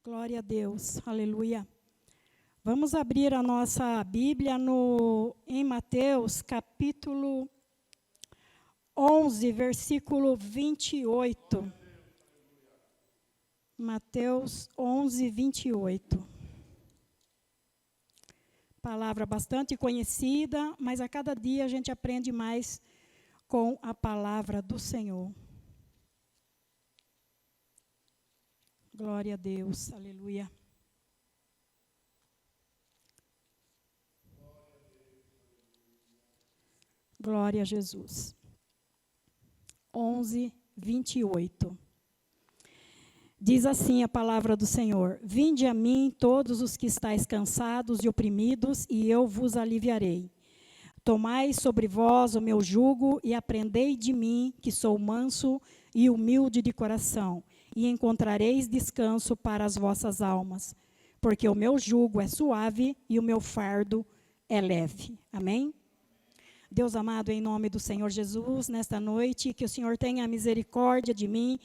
Glória a Deus, aleluia. Vamos abrir a nossa Bíblia em Mateus, capítulo 11, versículo 28. Mateus 11, 28. Palavra bastante conhecida, mas a cada dia a gente aprende mais com a palavra do Senhor. Glória a Deus, aleluia. Glória a Jesus. 11, 28. Diz assim a palavra do Senhor: Vinde a mim todos os que estáis cansados e oprimidos, e eu vos aliviarei. Tomai sobre vós o meu jugo e aprendei de mim, que sou manso e humilde de coração, e encontrareis descanso para as vossas almas, porque o meu jugo é suave e o meu fardo é leve. Amém? Deus amado, em nome do Senhor Jesus, nesta noite, que o Senhor tenha misericórdia de mim.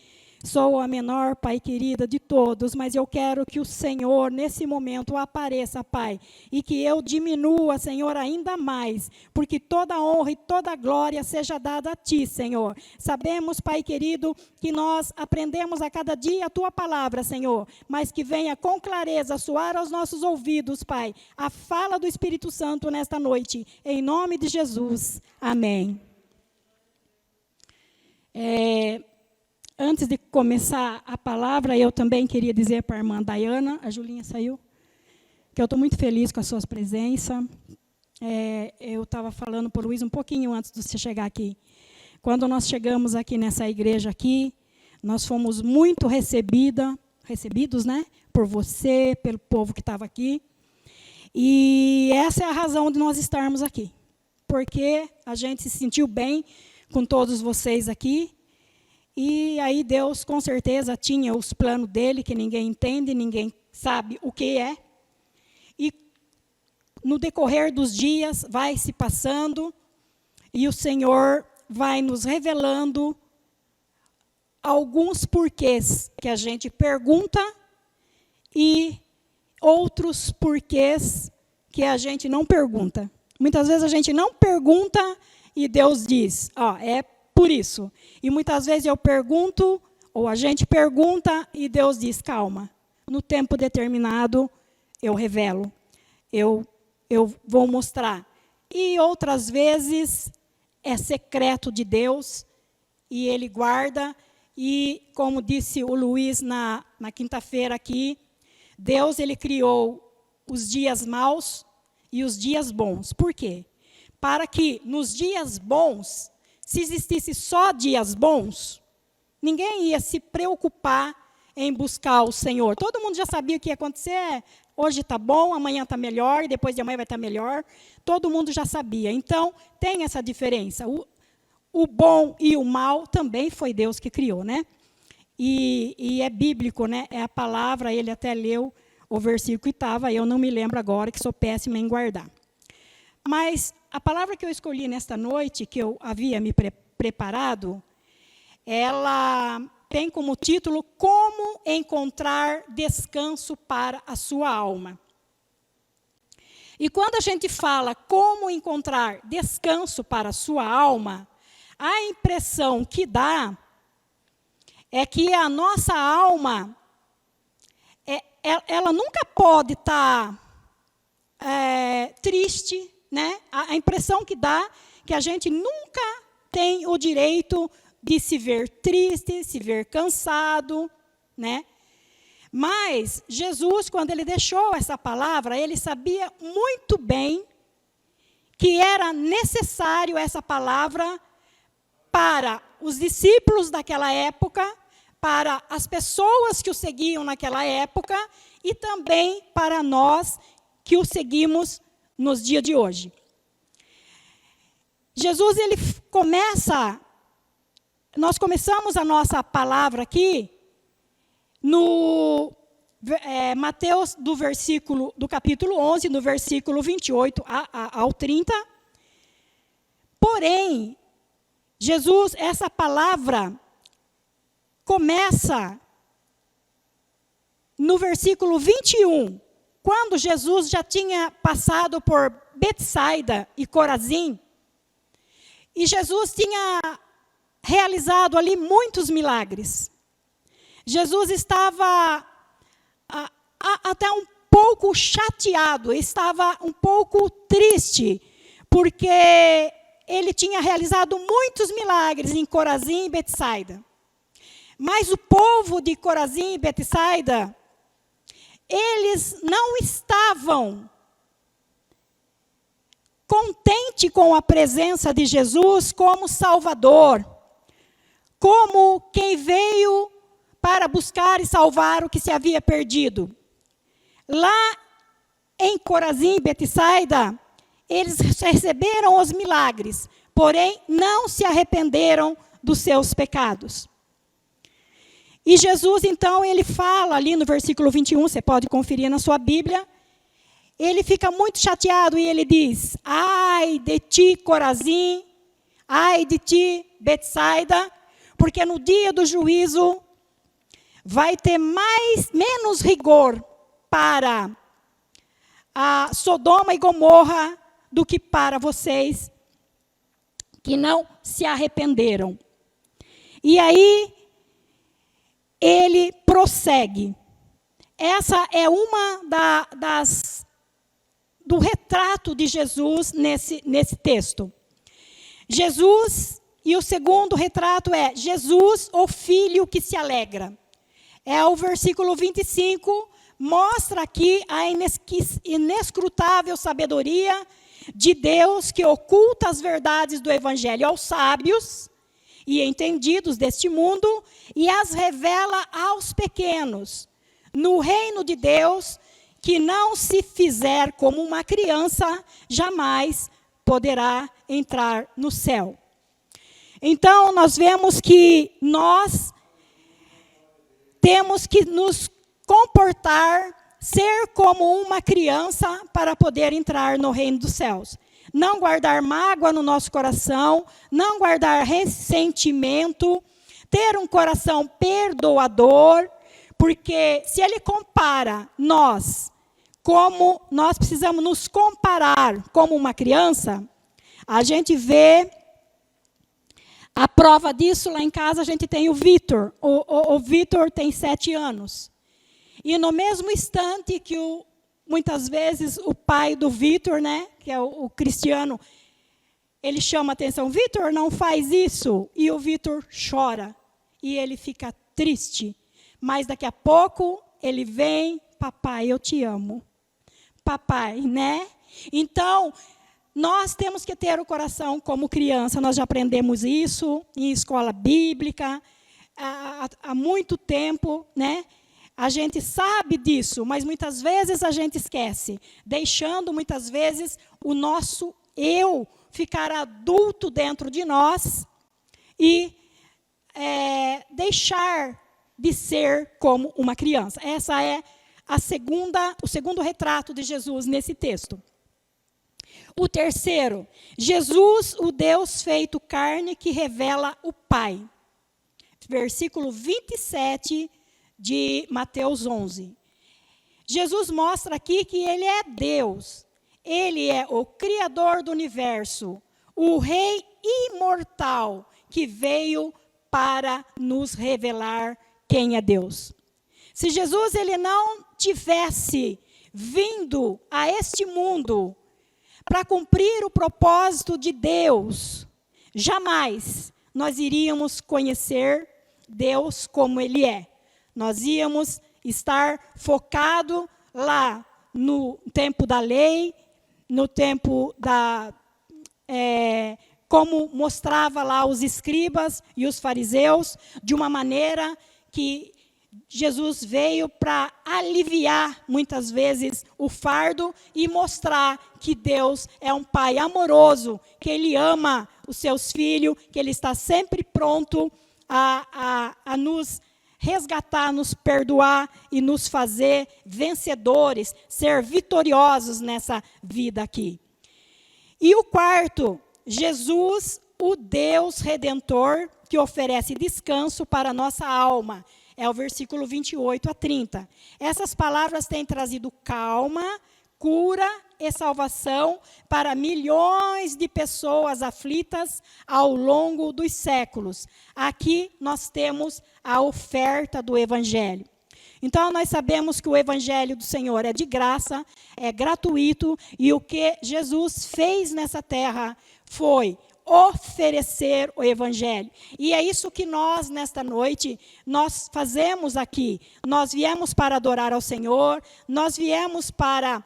Sou a menor, Pai querida, de todos, mas eu quero que o Senhor, nesse momento, apareça, Pai, e que eu diminua, Senhor, ainda mais, porque toda honra e toda glória seja dada a Ti, Senhor. Sabemos, Pai querido, que nós aprendemos a cada dia a Tua palavra, Senhor, mas que venha com clareza soar aos nossos ouvidos, Pai, a fala do Espírito Santo nesta noite, em nome de Jesus. Amém. Antes de começar a palavra, eu também queria dizer para a irmã Dayana, a Julinha saiu, que eu estou muito feliz com a sua presença. Eu estava falando para o Luiz um pouquinho antes de você chegar aqui. Quando nós chegamos aqui nessa igreja aqui, nós fomos muito recebidos, né, por você, pelo povo que estava aqui. E essa é a razão de nós estarmos aqui, porque a gente se sentiu bem com todos vocês aqui. E aí Deus, com certeza, tinha os planos dele, que ninguém entende, ninguém sabe o que é. E no decorrer dos dias, vai se passando, e o Senhor vai nos revelando alguns porquês que a gente pergunta e outros porquês que a gente não pergunta. Muitas vezes a gente não pergunta e Deus diz, é por isso. E muitas vezes eu pergunto, ou a gente pergunta, e Deus diz, calma, no tempo determinado eu revelo, eu vou mostrar. E outras vezes é secreto de Deus, e Ele guarda, e como disse o Luiz na quinta-feira aqui, Deus Ele criou os dias maus e os dias bons. Por quê? Para que nos dias bons, se existisse só dias bons, ninguém ia se preocupar em buscar o Senhor. Todo mundo já sabia o que ia acontecer. Hoje está bom, amanhã está melhor, e depois de amanhã vai estar melhor. Todo mundo já sabia. Então, tem essa diferença. O bom e o mal também foi Deus que criou, né? E é bíblico, né? É a palavra, ele até leu o versículo que estava, eu não me lembro agora, que sou péssima em guardar. Mas a palavra que eu escolhi nesta noite, que eu havia me preparado, ela tem como título Como Encontrar Descanso para a Sua Alma. E quando a gente fala como encontrar descanso para a sua alma, a impressão que dá é que a nossa alma, ela nunca pode estar triste, né? A impressão que dá é que a gente nunca tem o direito de se ver triste, se ver cansado, né? Mas Jesus, quando ele deixou essa palavra, ele sabia muito bem que era necessário essa palavra para os discípulos daquela época, para as pessoas que o seguiam naquela época e também para nós que o seguimos nos dias de hoje. Jesus, ele nós começamos a nossa palavra aqui no Mateus, do capítulo 11, no versículo 28 ao 30. Porém, Jesus, essa palavra começa no versículo 21, quando Jesus já tinha passado por Betsaida e Corazim, e Jesus tinha realizado ali muitos milagres. Jesus estava até um pouco chateado, estava um pouco triste, porque ele tinha realizado muitos milagres em Corazim e Betsaida. Mas o povo de Corazim e Betsaida, eles não estavam contentes com a presença de Jesus como Salvador, como quem veio para buscar e salvar o que se havia perdido. Lá em Corazim e Betsaida, eles receberam os milagres, porém não se arrependeram dos seus pecados. E Jesus, então, ele fala ali no versículo 21, você pode conferir na sua Bíblia, ele fica muito chateado e ele diz: ai de ti, Corazim, ai de ti, Betsaida, porque no dia do juízo vai ter menos rigor para a Sodoma e Gomorra do que para vocês que não se arrependeram. E aí ele prossegue. Essa é uma do retrato de Jesus nesse texto. Jesus, e o segundo retrato é Jesus, o filho que se alegra. É o versículo 25, mostra aqui a inescrutável sabedoria de Deus que oculta as verdades do Evangelho aos sábios e entendidos deste mundo e as revela aos pequenos. No reino de Deus, que não se fizer como uma criança, jamais poderá entrar no céu. Então, nós vemos que nós temos que nos comportar, ser como uma criança para poder entrar no reino dos céus. Não guardar mágoa no nosso coração, não guardar ressentimento, ter um coração perdoador, porque se ele compara nós, como nós precisamos nos comparar como uma criança, a gente vê a prova disso. Lá em casa a gente tem o Vitor. O Vitor tem 7 anos. E no mesmo instante que muitas vezes o pai do Vitor, né, que é o Cristiano, ele chama a atenção: Vitor, não faz isso. E o Vitor chora. E ele fica triste. Mas daqui a pouco ele vem: papai, eu te amo. Papai, né? Então, nós temos que ter o coração como criança. Nós já aprendemos isso em escola bíblica há muito tempo, né? A gente sabe disso, mas muitas vezes a gente esquece, deixando muitas vezes o nosso eu ficar adulto dentro de nós e deixar de ser como uma criança. Essa é o segundo retrato de Jesus nesse texto. O terceiro, Jesus, o Deus feito carne que revela o Pai. Versículo 27 de Mateus 11. Jesus mostra aqui que ele é Deus. Ele é o Criador do universo, o Rei imortal que veio para nos revelar quem é Deus. Se Jesus ele não tivesse vindo a este mundo para cumprir o propósito de Deus, jamais nós iríamos conhecer Deus como ele é. Nós íamos estar focados lá no tempo da lei, no tempo como mostrava lá os escribas e os fariseus, de uma maneira que Jesus veio para aliviar, muitas vezes, o fardo e mostrar que Deus é um Pai amoroso, que Ele ama os seus filhos, que Ele está sempre pronto a nos resgatar, nos perdoar e nos fazer vencedores, ser vitoriosos nessa vida aqui. E o quarto, Jesus, o Deus Redentor, que oferece descanso para a nossa alma. É o versículo 28 a 30. Essas palavras têm trazido calma, cura e salvação para milhões de pessoas aflitas ao longo dos séculos. Aqui nós temos a oferta do Evangelho. Então, nós sabemos que o Evangelho do Senhor é de graça, é gratuito, e o que Jesus fez nessa terra foi oferecer o Evangelho. E é isso que nós, nesta noite, nós fazemos aqui. Nós viemos para adorar ao Senhor, nós viemos para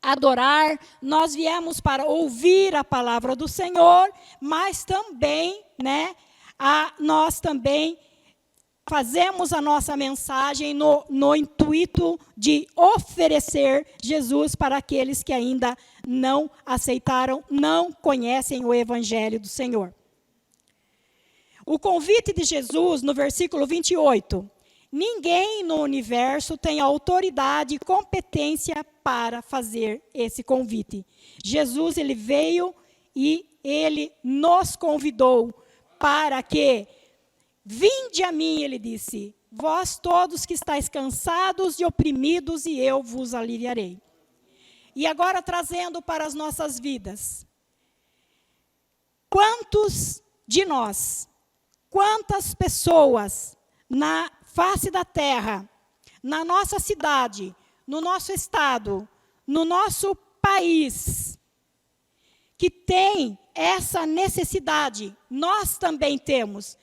adorar, nós viemos para ouvir a palavra do Senhor, mas também, nós também fazemos a nossa mensagem no intuito de oferecer Jesus para aqueles que ainda não aceitaram, não conhecem o Evangelho do Senhor. O convite de Jesus, no versículo 28, ninguém no universo tem autoridade e competência para fazer esse convite. Jesus, ele veio e ele nos convidou para que vinde a mim, ele disse, vós todos que estáis cansados e oprimidos, e eu vos aliviarei. E agora trazendo para as nossas vidas. Quantos de nós, quantas pessoas na face da terra, na nossa cidade, no nosso estado, no nosso país, que tem essa necessidade, nós também temos,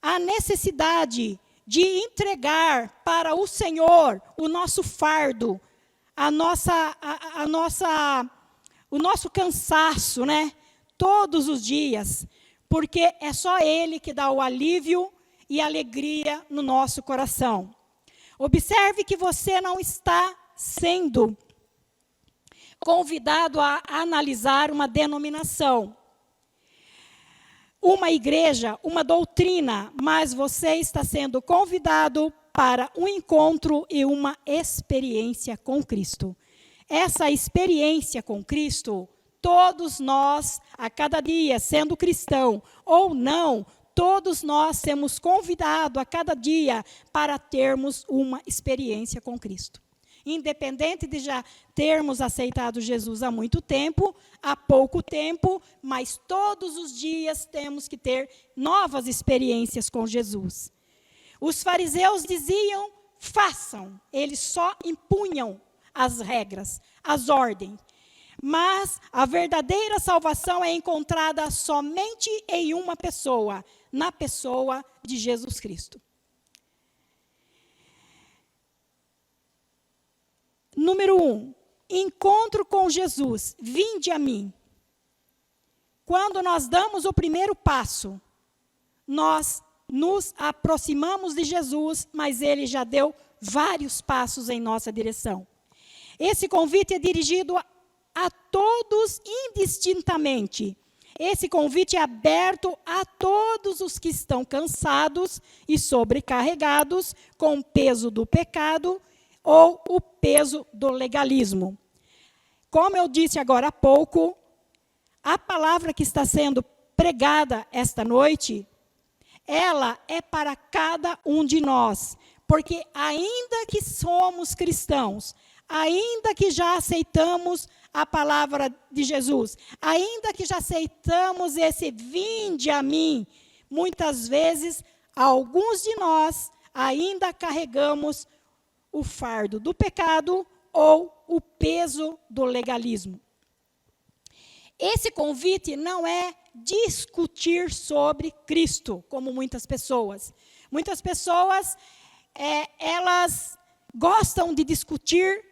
a necessidade de entregar para o Senhor o nosso fardo, o nosso cansaço, todos os dias, porque é só Ele que dá o alívio e alegria no nosso coração. Observe que você não está sendo convidado a analisar uma denominação, uma igreja, uma doutrina, mas você está sendo convidado para um encontro e uma experiência com Cristo. Essa experiência com Cristo, todos nós, a cada dia, sendo cristão ou não, todos nós somos convidados a cada dia para termos uma experiência com Cristo. Independente de já termos aceitado Jesus há muito tempo, há pouco tempo, mas todos os dias temos que ter novas experiências com Jesus. Os fariseus diziam, façam, eles só impunham as regras, as ordens. Mas a verdadeira salvação é encontrada somente em uma pessoa, na pessoa de Jesus Cristo. Número 1, encontro com Jesus, vinde a mim. Quando nós damos o primeiro passo, nós nos aproximamos de Jesus, mas Ele já deu vários passos em nossa direção. Esse convite é dirigido a todos indistintamente. Esse convite é aberto a todos os que estão cansados e sobrecarregados com o peso do pecado ou o peso do legalismo. Como eu disse agora há pouco, a palavra que está sendo pregada esta noite, ela é para cada um de nós, porque ainda que somos cristãos, ainda que já aceitamos a palavra de Jesus, ainda que já aceitamos esse vinde a mim, muitas vezes, alguns de nós ainda carregamos o fardo do pecado ou o peso do legalismo. Esse convite não é discutir sobre Cristo, como muitas pessoas. Muitas pessoas, elas gostam de discutir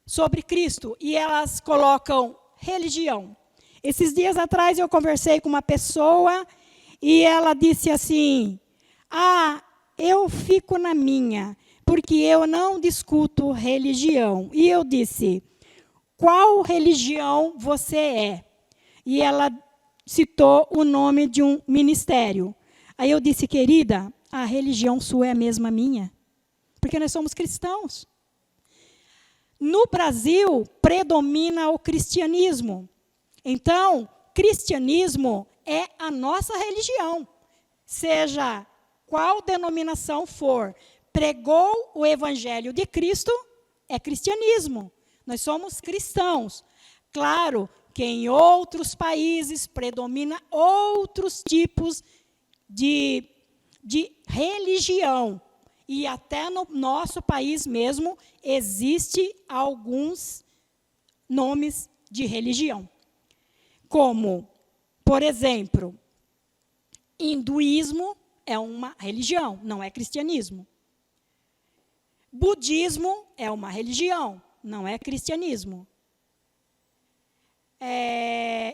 sobre Cristo e elas colocam religião. Esses dias atrás eu conversei com uma pessoa e ela disse assim, eu fico na minha, porque eu não discuto religião. E eu disse, qual religião você é? E ela citou o nome de um ministério. Aí eu disse, querida, a religião sua é a mesma minha, porque nós somos cristãos. No Brasil, predomina o cristianismo. Então, cristianismo é a nossa religião. Seja qual denominação for, pregou o evangelho de Cristo, é cristianismo. Nós somos cristãos. Claro que em outros países predomina outros tipos de religião. E até no nosso país mesmo existe alguns nomes de religião. Como, por exemplo, hinduísmo é uma religião, não é cristianismo. Budismo é uma religião, não é cristianismo.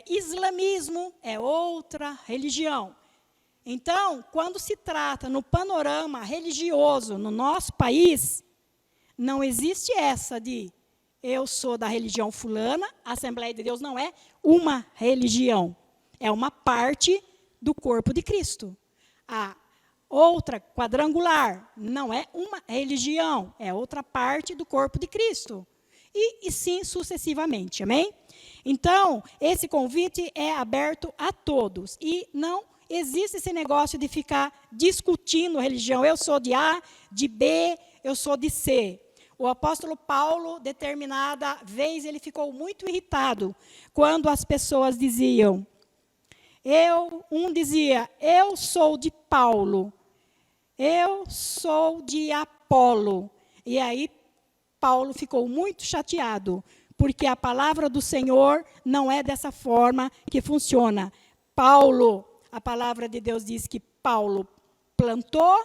Islamismo é outra religião. Então, quando se trata no panorama religioso no nosso país, não existe essa de eu sou da religião fulana, a Assembleia de Deus não é uma religião, é uma parte do corpo de Cristo. A outra, quadrangular, não é uma religião, é outra parte do corpo de Cristo. E sim sucessivamente, amém? Então, esse convite é aberto a todos. E não existe esse negócio de ficar discutindo religião. Eu sou de A, de B, eu sou de C. O apóstolo Paulo, determinada vez, ele ficou muito irritado quando as pessoas diziam, um dizia, eu sou de Paulo, eu sou de Apolo. E aí, Paulo ficou muito chateado, porque a palavra do Senhor não é dessa forma que funciona. Paulo, a palavra de Deus diz que Paulo plantou,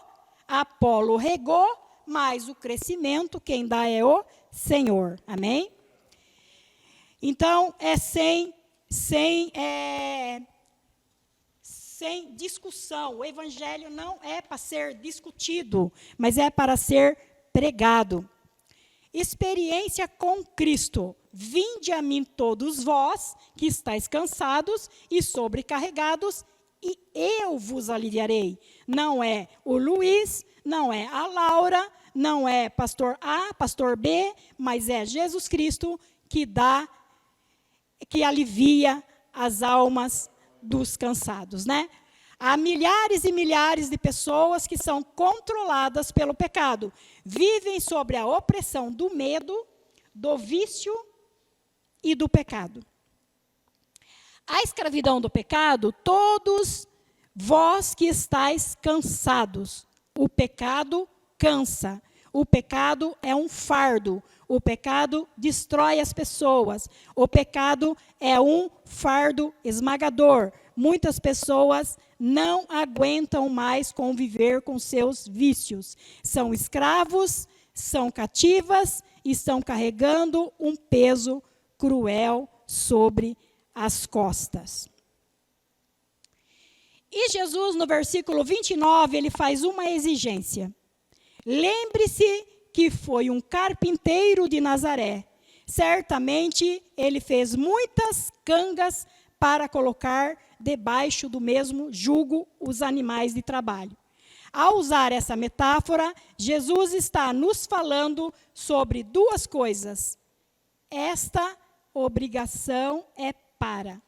Apolo regou, mas o crescimento quem dá é o Senhor. Amém? Então, sem discussão. O evangelho não é para ser discutido, mas é para ser pregado. Experiência com Cristo. Vinde a mim todos vós, que estáis cansados e sobrecarregados, e eu vos aliviarei. Não é o Luiz, não é a Laura, não é pastor A, pastor B, mas é Jesus Cristo que alivia as almas dos cansados, né? Há milhares e milhares de pessoas que são controladas pelo pecado, vivem sob a opressão do medo, do vício e do pecado. A escravidão do pecado, todos vós que estáis cansados. O pecado cansa. O pecado é um fardo. O pecado destrói as pessoas. O pecado é um fardo esmagador. Muitas pessoas não aguentam mais conviver com seus vícios. São escravos, são cativas e estão carregando um peso cruel sobre as costas. E Jesus, no versículo 29, ele faz uma exigência. Lembre-se que foi um carpinteiro de Nazaré. Certamente ele fez muitas cangas para colocar debaixo do mesmo jugo os animais de trabalho. Ao usar essa metáfora, Jesus está nos falando sobre duas coisas. Esta obrigação é para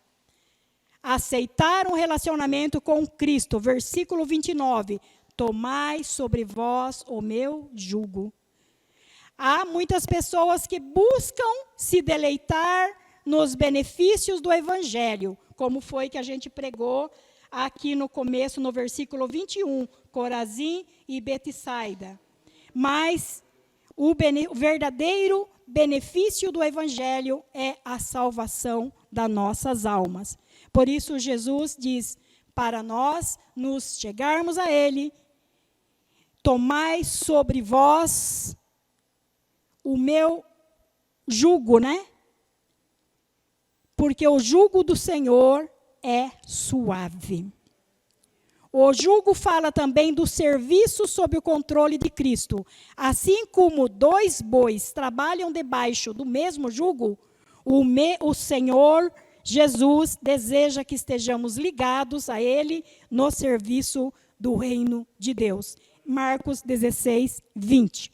aceitar um relacionamento com Cristo. Versículo 29. Tomai sobre vós o meu jugo. Há muitas pessoas que buscam se deleitar nos benefícios do Evangelho, como foi que a gente pregou aqui no começo, no versículo 21, Corazim e Betsaida. Mas o verdadeiro benefício do Evangelho é a salvação das nossas almas. Por isso, Jesus diz, para nós nos chegarmos a Ele, tomai sobre vós o meu jugo, né? Porque o jugo do Senhor é suave. O jugo fala também do serviço sob o controle de Cristo. Assim como dois bois trabalham debaixo do mesmo jugo, o Senhor Jesus deseja que estejamos ligados a Ele no serviço do reino de Deus. Marcos 16, 20.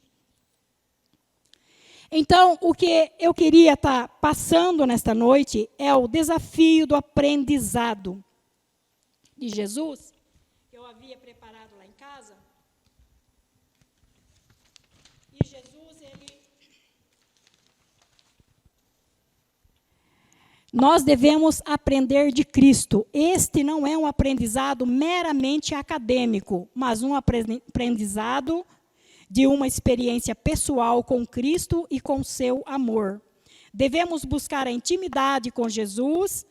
Então, o que eu queria estar passando nesta noite é o desafio do aprendizado de Jesus, que eu havia preparado lá em casa. Nós devemos aprender de Cristo. Este não é um aprendizado meramente acadêmico, mas um aprendizado de uma experiência pessoal com Cristo e com seu amor. Devemos buscar a intimidade com Jesus,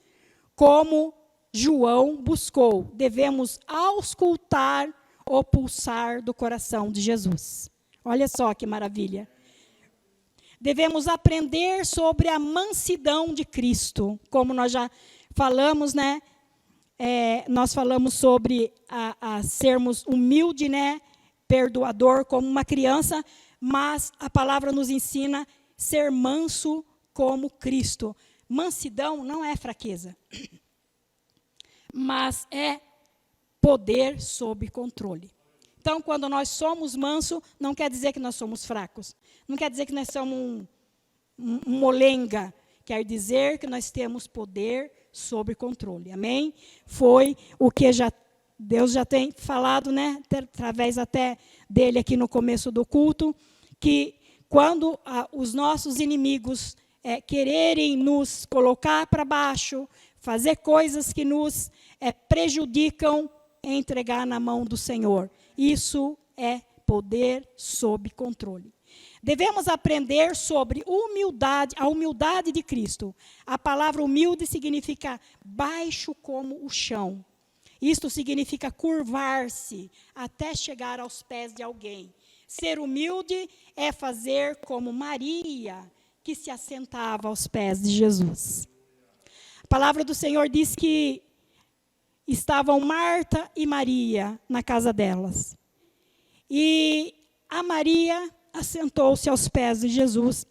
como João buscou. Devemos auscultar o pulsar do coração de Jesus. Olha só que maravilha. Devemos aprender sobre a mansidão de Cristo. Como nós já falamos, né? Nós falamos sobre a sermos humilde, né? Perdoador como uma criança, mas a palavra nos ensina ser manso como Cristo. Mansidão não é fraqueza, mas é poder sob controle. Então, quando nós somos mansos, não quer dizer que nós somos fracos. Não quer dizer que nós somos um molenga. Quer dizer que nós temos poder sob controle. Amém? Foi o que Deus já tem falado, né? Através até dele aqui no começo do culto, que quando os nossos inimigos quererem nos colocar para baixo, fazer coisas que nos prejudicam, entregar na mão do Senhor. Isso é poder sob controle. Devemos aprender sobre a humildade de Cristo. A palavra humilde significa baixo como o chão. Isto significa curvar-se até chegar aos pés de alguém. Ser humilde é fazer como Maria, que se assentava aos pés de Jesus. A palavra do Senhor diz que estavam Marta e Maria na casa delas. E a Maria assentou-se aos pés de Jesus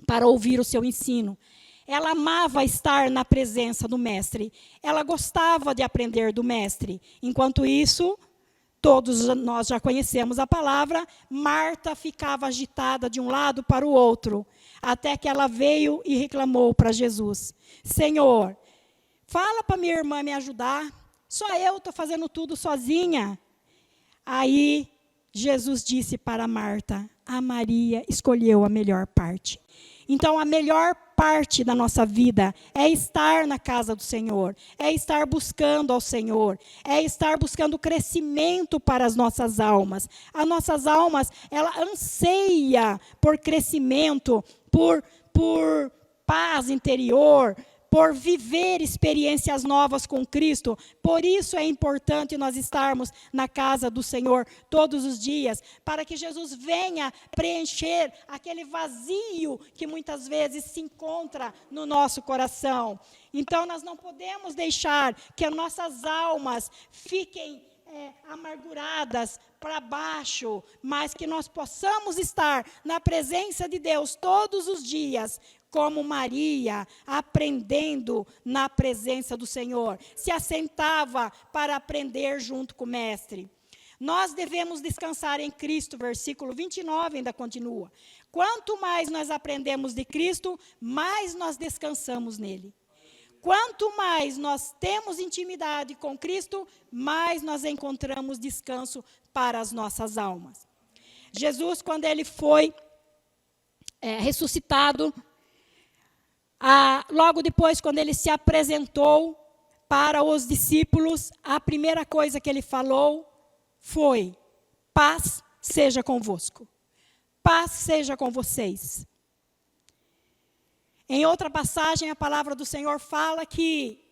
para ouvir o seu ensino. Ela amava estar na presença do Mestre. Ela gostava de aprender do Mestre. Enquanto isso, todos nós já conhecemos a palavra, Marta ficava agitada de um lado para o outro, até que ela veio e reclamou para Jesus: Senhor, fala para minha irmã me ajudar, só eu estou fazendo tudo sozinha. Aí Jesus disse para Marta: a Maria escolheu a melhor parte. Então, a melhor parte da nossa vida é estar na casa do Senhor, é estar buscando ao Senhor, é estar buscando crescimento para as nossas almas. As nossas almas, ela anseia por crescimento, por paz interior, por viver experiências novas com Cristo. Por isso é importante nós estarmos na casa do Senhor todos os dias, para que Jesus venha preencher aquele vazio que muitas vezes se encontra no nosso coração. Então, nós não podemos deixar que as nossas almas fiquem amarguradas para baixo, mas que nós possamos estar na presença de Deus todos os dias, como Maria, aprendendo na presença do Senhor. Se assentava para aprender junto com o Mestre. Nós devemos descansar em Cristo, versículo 29 ainda continua. Quanto mais nós aprendemos de Cristo, mais nós descansamos nele. Quanto mais nós temos intimidade com Cristo, mais nós encontramos descanso para as nossas almas. Jesus, quando ele foi ressuscitado, logo depois, quando ele se apresentou para os discípulos, a primeira coisa que ele falou foi: paz seja convosco, paz seja com vocês. Em outra passagem, a palavra do Senhor fala que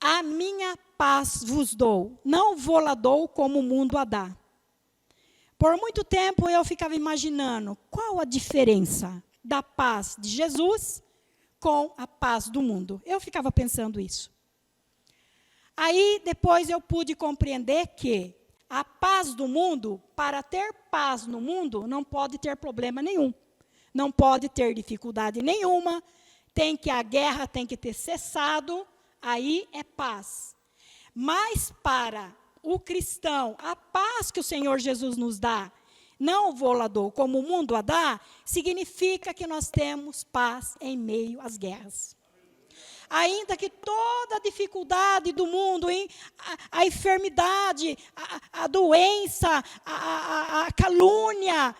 a minha paz vos dou, não vou-la dou como o mundo a dá. Por muito tempo eu ficava imaginando qual a diferença da paz de Jesus com a paz do mundo. Eu ficava pensando isso. Aí depois eu pude compreender que a paz do mundo, para ter paz no mundo, não pode ter problema nenhum. Não pode ter dificuldade nenhuma, a guerra tem que ter cessado, aí é paz. Mas para o cristão, a paz que o Senhor Jesus nos dá, não o vou-la dou como o mundo a dá, significa que nós temos paz em meio às guerras. Ainda que toda a dificuldade do mundo, a enfermidade, a doença, a calúnia,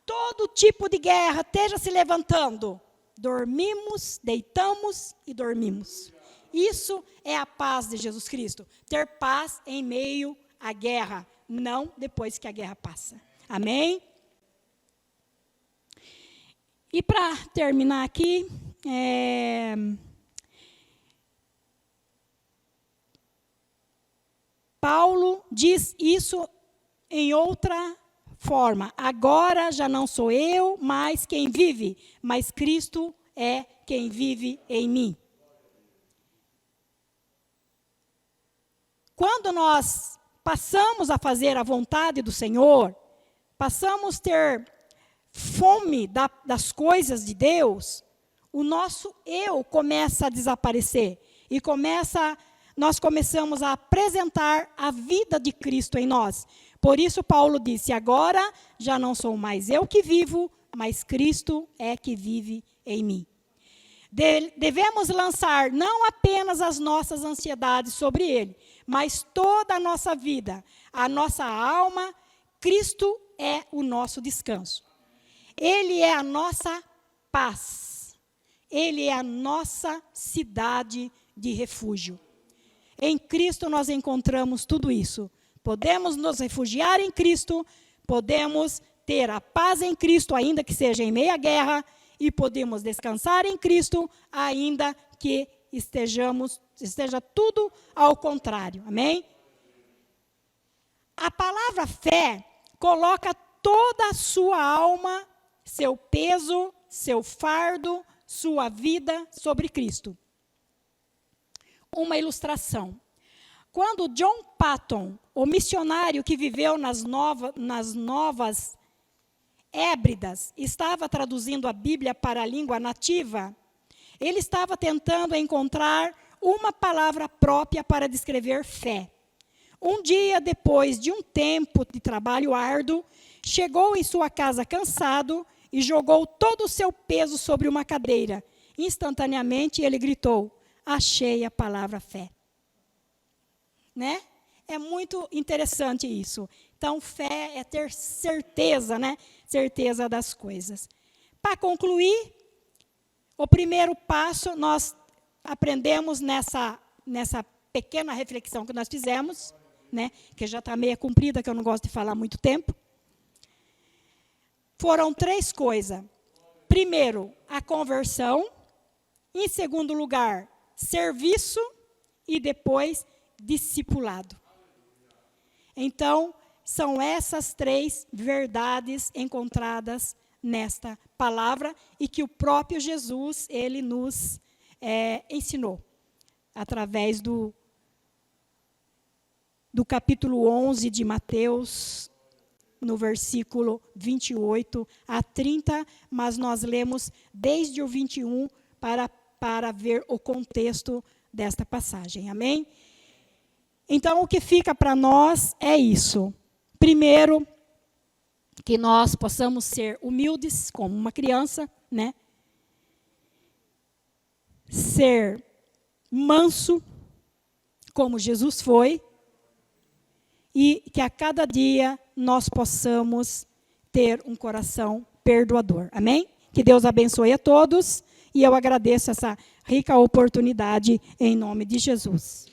todo tipo de guerra esteja se levantando, Dormimos, deitamos e dormimos. Isso é a paz de Jesus Cristo. Ter paz em meio à guerra, não depois que a guerra passa. Amém? E para terminar aqui, Paulo diz isso em outra forma. Agora já não sou eu, mas quem vive, mas Cristo é quem vive em mim. Quando nós passamos a fazer a vontade do Senhor, passamos a ter fome das coisas de Deus, o nosso eu começa a desaparecer e nós começamos a apresentar a vida de Cristo em nós. Por isso Paulo disse, agora já não sou mais eu que vivo, mas Cristo é que vive em mim. Devemos lançar não apenas as nossas ansiedades sobre Ele, mas toda a nossa vida, a nossa alma. Cristo é o nosso descanso. Ele é a nossa paz. Ele é a nossa cidade de refúgio. Em Cristo nós encontramos tudo isso. Podemos nos refugiar em Cristo, podemos ter a paz em Cristo, ainda que seja em meio à guerra, e podemos descansar em Cristo, ainda que esteja tudo ao contrário. Amém? A palavra fé coloca toda a sua alma, seu peso, seu fardo, sua vida sobre Cristo. Uma ilustração. Quando John Paton, o missionário que viveu nas Novas Hébridas, estava traduzindo a Bíblia para a língua nativa, ele estava tentando encontrar uma palavra própria para descrever fé. Um dia, depois de um tempo de trabalho árduo, chegou em sua casa cansado e jogou todo o seu peso sobre uma cadeira. Instantaneamente, ele gritou, achei a palavra fé. Né? É muito interessante isso. Então, fé é ter certeza, né? Certeza das coisas. Para concluir, o primeiro passo nós aprendemos nessa pequena reflexão que nós fizemos, né? Que já está meio comprida, que eu não gosto de falar muito tempo. Foram 3 coisas. Primeiro, a conversão. Em segundo lugar, serviço. E depois, discipulado. Então, são essas 3 verdades encontradas nesta palavra e que o próprio Jesus, ele nos ensinou, através do capítulo 11 de Mateus, no versículo 28 a 30, mas nós lemos desde o 21 para ver o contexto desta passagem. Amém? Então, o que fica para nós é isso. Primeiro, que nós possamos ser humildes, como uma criança, né? Ser manso, como Jesus foi, e que a cada dia nós possamos ter um coração perdoador. Amém? Que Deus abençoe a todos, e eu agradeço essa rica oportunidade em nome de Jesus.